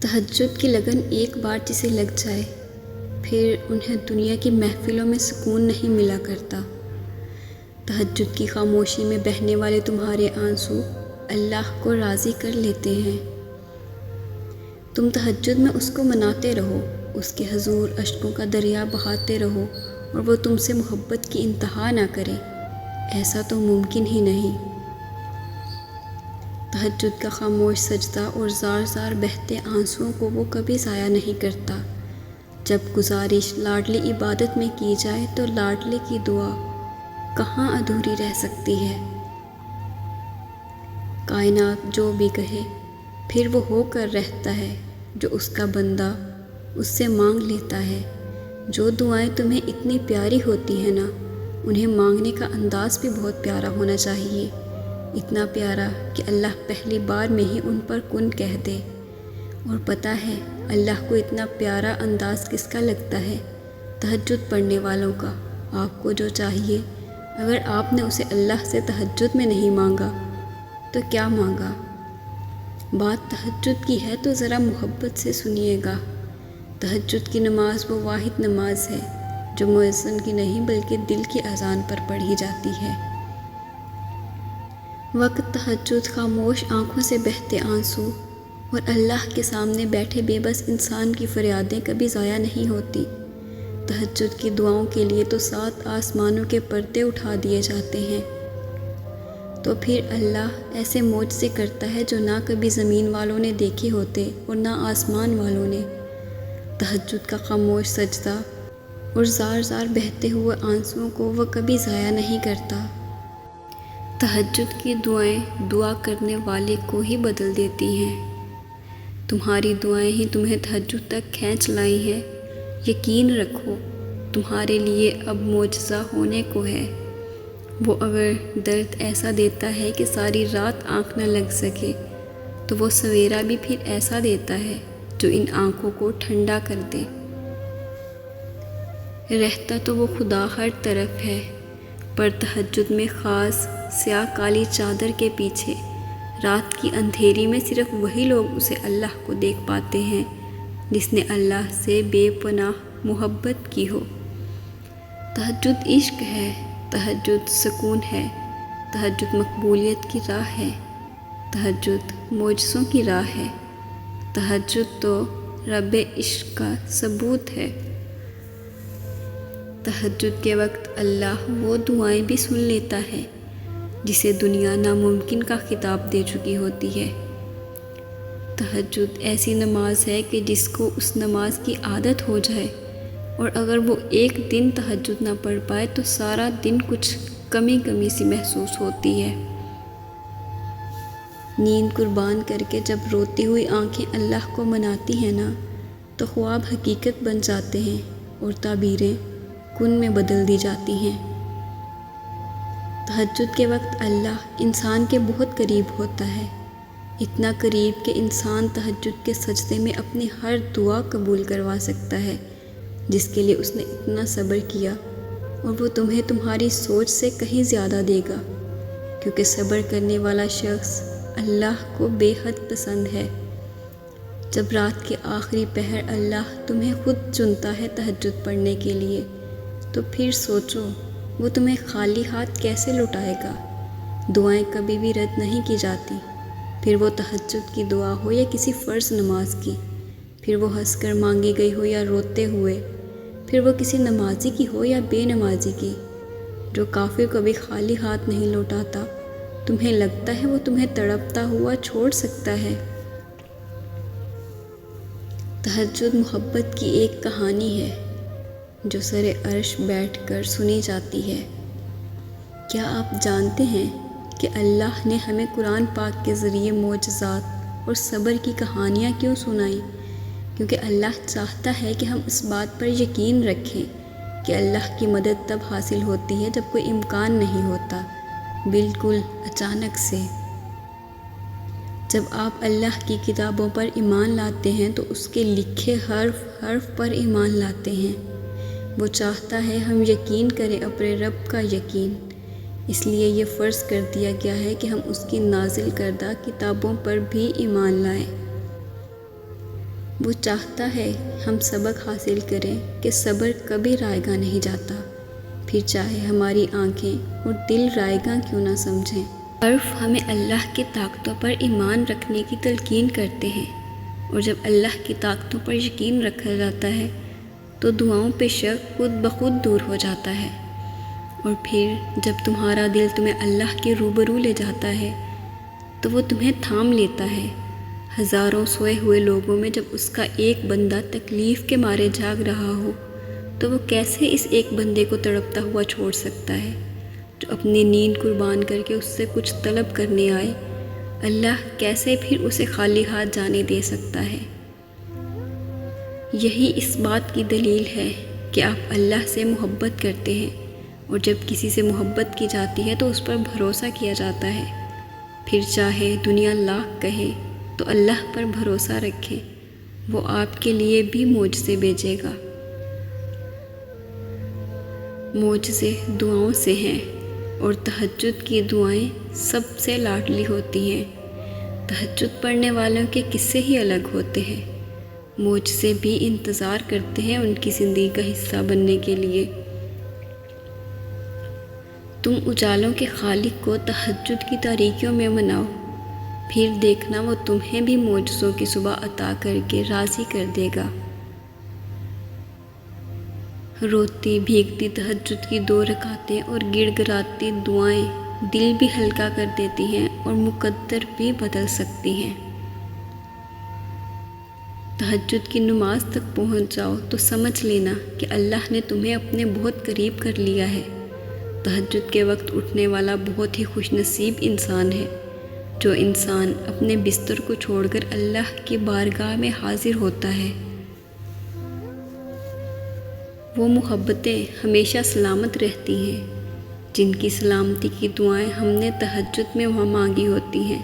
تہجد کی لگن ایک بار جسے لگ جائے پھر انہیں دنیا کی محفلوں میں سکون نہیں ملا کرتا۔ تہجد کی خاموشی میں بہنے والے تمہارے آنسو اللہ کو راضی کر لیتے ہیں۔ تم تہجد میں اس کو مناتے رہو، اس کے حضور اشکوں کا دریا بہاتے رہو اور وہ تم سے محبت کی انتہا نہ کرے، ایسا تو ممکن ہی نہیں۔ تہجد کا خاموش سجدہ اور زار زار بہتے آنسوؤں کو وہ کبھی ضائع نہیں کرتا۔ جب گزارش لاڈلی عبادت میں کی جائے تو لاڈلے کی دعا کہاں ادھوری رہ سکتی ہے؟ کائنات جو بھی کہے پھر وہ ہو کر رہتا ہے جو اس کا بندہ اس سے مانگ لیتا ہے۔ جو دعائیں تمہیں اتنی پیاری ہوتی ہیں نا، انہیں مانگنے کا انداز بھی بہت پیارا ہونا چاہیے، اتنا پیارا کہ اللہ پہلی بار میں ہی ان پر کن کہہ دے۔ اور پتہ ہے اللہ کو اتنا پیارا انداز کس کا لگتا ہے؟ تہجد پڑھنے والوں کا۔ آپ کو جو چاہیے، اگر آپ نے اسے اللہ سے تہجد میں نہیں مانگا تو کیا مانگا؟ بات تہجد کی ہے تو ذرا محبت سے سنیے گا۔ تہجد کی نماز وہ واحد نماز ہے جو مؤذن کی نہیں بلکہ دل کی اذان پر پڑھی جاتی ہے۔ وقت تہجد خاموش آنکھوں سے بہتے آنسو اور اللہ کے سامنے بیٹھے بے بس انسان کی فریادیں کبھی ضائع نہیں ہوتی۔ تہجد کی دعاؤں کے لیے تو 7 آسمانوں کے پردے اٹھا دیے جاتے ہیں۔ تو پھر اللہ ایسے معجزے کرتا ہے جو نہ کبھی زمین والوں نے دیکھے ہوتے اور نہ آسمان والوں نے۔ تہجد کا خاموش سجدہ اور زار زار بہتے ہوئے آنسوؤں کو وہ کبھی ضائع نہیں کرتا۔ تہجد کی دعائیں دعا کرنے والے کو ہی بدل دیتی ہیں۔ تمہاری دعائیں ہی تمہیں تہجد تک کھینچ لائی ہیں۔ یقین رکھو تمہارے لیے اب معجزہ ہونے کو ہے۔ وہ اگر درد ایسا دیتا ہے کہ ساری رات آنکھ نہ لگ سکے تو وہ سویرا بھی پھر ایسا دیتا ہے جو ان آنکھوں کو ٹھنڈا کر دے۔ رہتا تو وہ خدا ہر طرف ہے، پر تہجد میں خاص سیاہ کالی چادر کے پیچھے رات کی اندھیری میں صرف وہی لوگ اسے اللہ کو دیکھ پاتے ہیں جس نے اللہ سے بے پناہ محبت کی ہو۔ تہجد عشق ہے، تہجد سکون ہے، تہجد مقبولیت کی راہ ہے، تہجد معجزوں کی راہ ہے، تہجد تو رب عشق کا ثبوت ہے۔ تہجد کے وقت اللہ وہ دعائیں بھی سن لیتا ہے جسے دنیا ناممکن کا خطاب دے چکی ہوتی ہے۔ تہجد ایسی نماز ہے کہ جس کو اس نماز کی عادت ہو جائے اور اگر وہ ایک دن تہجد نہ پڑھ پائے تو سارا دن کچھ کمی کمی سی محسوس ہوتی ہے۔ نیند قربان کر کے جب روتی ہوئی آنکھیں اللہ کو مناتی ہیں نا تو خواب حقیقت بن جاتے ہیں اور تعبیریں کن میں بدل دی جاتی ہیں۔ تہجد کے وقت اللہ انسان کے بہت قریب ہوتا ہے، اتنا قریب کہ انسان تہجد کے سجدے میں اپنی ہر دعا قبول کروا سکتا ہے جس کے لیے اس نے اتنا صبر کیا، اور وہ تمہیں تمہاری سوچ سے کہیں زیادہ دے گا، کیونکہ صبر کرنے والا شخص اللہ کو بے حد پسند ہے۔ جب رات کے آخری پہر اللہ تمہیں خود چنتا ہے تہجد پڑھنے کے لیے تو پھر سوچو وہ تمہیں خالی ہاتھ کیسے لوٹائے گا۔ دعائیں کبھی بھی رد نہیں کی جاتی، پھر وہ تہجد کی دعا ہو یا کسی فرض نماز کی، پھر وہ ہنس کر مانگی گئی ہو یا روتے ہوئے، پھر وہ کسی نمازی کی ہو یا بے نمازی کی۔ جو کافر کبھی خالی ہاتھ نہیں لوٹاتا، تمہیں لگتا ہے وہ تمہیں تڑپتا ہوا چھوڑ سکتا ہے؟ تہجد محبت کی ایک کہانی ہے جو سر عرش بیٹھ کر سنی جاتی ہے۔ کیا آپ جانتے ہیں کہ اللہ نے ہمیں قرآن پاک کے ذریعے معجزات اور صبر کی کہانیاں کیوں سنائیں؟ کیونکہ اللہ چاہتا ہے کہ ہم اس بات پر یقین رکھیں کہ اللہ کی مدد تب حاصل ہوتی ہے جب کوئی امکان نہیں ہوتا، بالکل اچانک سے۔ جب آپ اللہ کی کتابوں پر ایمان لاتے ہیں تو اس کے لکھے حرف حرف پر ایمان لاتے ہیں۔ وہ چاہتا ہے ہم یقین کریں اپنے رب کا یقین، اس لیے یہ فرض کر دیا گیا ہے کہ ہم اس کی نازل کردہ کتابوں پر بھی ایمان لائیں۔ وہ چاہتا ہے ہم سبق حاصل کریں کہ صبر کبھی رائے گاں نہیں جاتا، پھر چاہے ہماری آنکھیں اور دل رائے گاں کیوں نہ سمجھیں۔ عرف ہمیں اللہ کی طاقتوں پر ایمان رکھنے کی تلقین کرتے ہیں، اور جب اللہ کی طاقتوں پر یقین رکھا جاتا ہے تو دعاؤں پہ شک خود بخود دور ہو جاتا ہے، اور پھر جب تمہارا دل تمہیں اللہ کے روبرو لے جاتا ہے تو وہ تمہیں تھام لیتا ہے۔ ہزاروں سوئے ہوئے لوگوں میں جب اس کا ایک بندہ تکلیف کے مارے جاگ رہا ہو تو وہ کیسے اس ایک بندے کو تڑپتا ہوا چھوڑ سکتا ہے جو اپنی نیند قربان کر کے اس سے کچھ طلب کرنے آئے؟ اللہ کیسے پھر اسے خالی ہاتھ جانے دے سکتا ہے؟ یہی اس بات کی دلیل ہے کہ آپ اللہ سے محبت کرتے ہیں، اور جب کسی سے محبت کی جاتی ہے تو اس پر بھروسہ کیا جاتا ہے، پھر چاہے دنیا لاکھ کہے تو اللہ پر بھروسہ رکھیں، وہ آپ کے لیے بھی معجزے بھیجے گا۔ معجزے دعاؤں سے ہیں، اور تہجد کی دعائیں سب سے لاڈلی ہوتی ہیں۔ تہجد پڑھنے والوں کے قصے ہی الگ ہوتے ہیں، معجزے بھی انتظار کرتے ہیں ان کی زندگی کا حصہ بننے کے لیے۔ تم اجالوں کے خالق کو تہجد کی تاریکیوں میں مناؤ، پھر دیکھنا وہ تمہیں بھی معجزوں کی صبح عطا کر کے راضی کر دے گا۔ روتی بھیگتی تہجد کی 2 رکعتیں اور گڑ گڑاتی دعائیں دل بھی ہلکا کر دیتی ہیں اور مقدر بھی بدل سکتی ہیں۔ تہجد کی نماز تک پہنچ جاؤ تو سمجھ لینا کہ اللہ نے تمہیں اپنے بہت قریب کر لیا ہے۔ تہجد کے وقت اٹھنے والا بہت ہی خوش نصیب انسان ہے، جو انسان اپنے بستر کو چھوڑ کر اللہ کی بارگاہ میں حاضر ہوتا ہے۔ وہ محبتیں ہمیشہ سلامت رہتی ہیں جن کی سلامتی کی دعائیں ہم نے تہجد میں وہاں مانگی ہوتی ہیں۔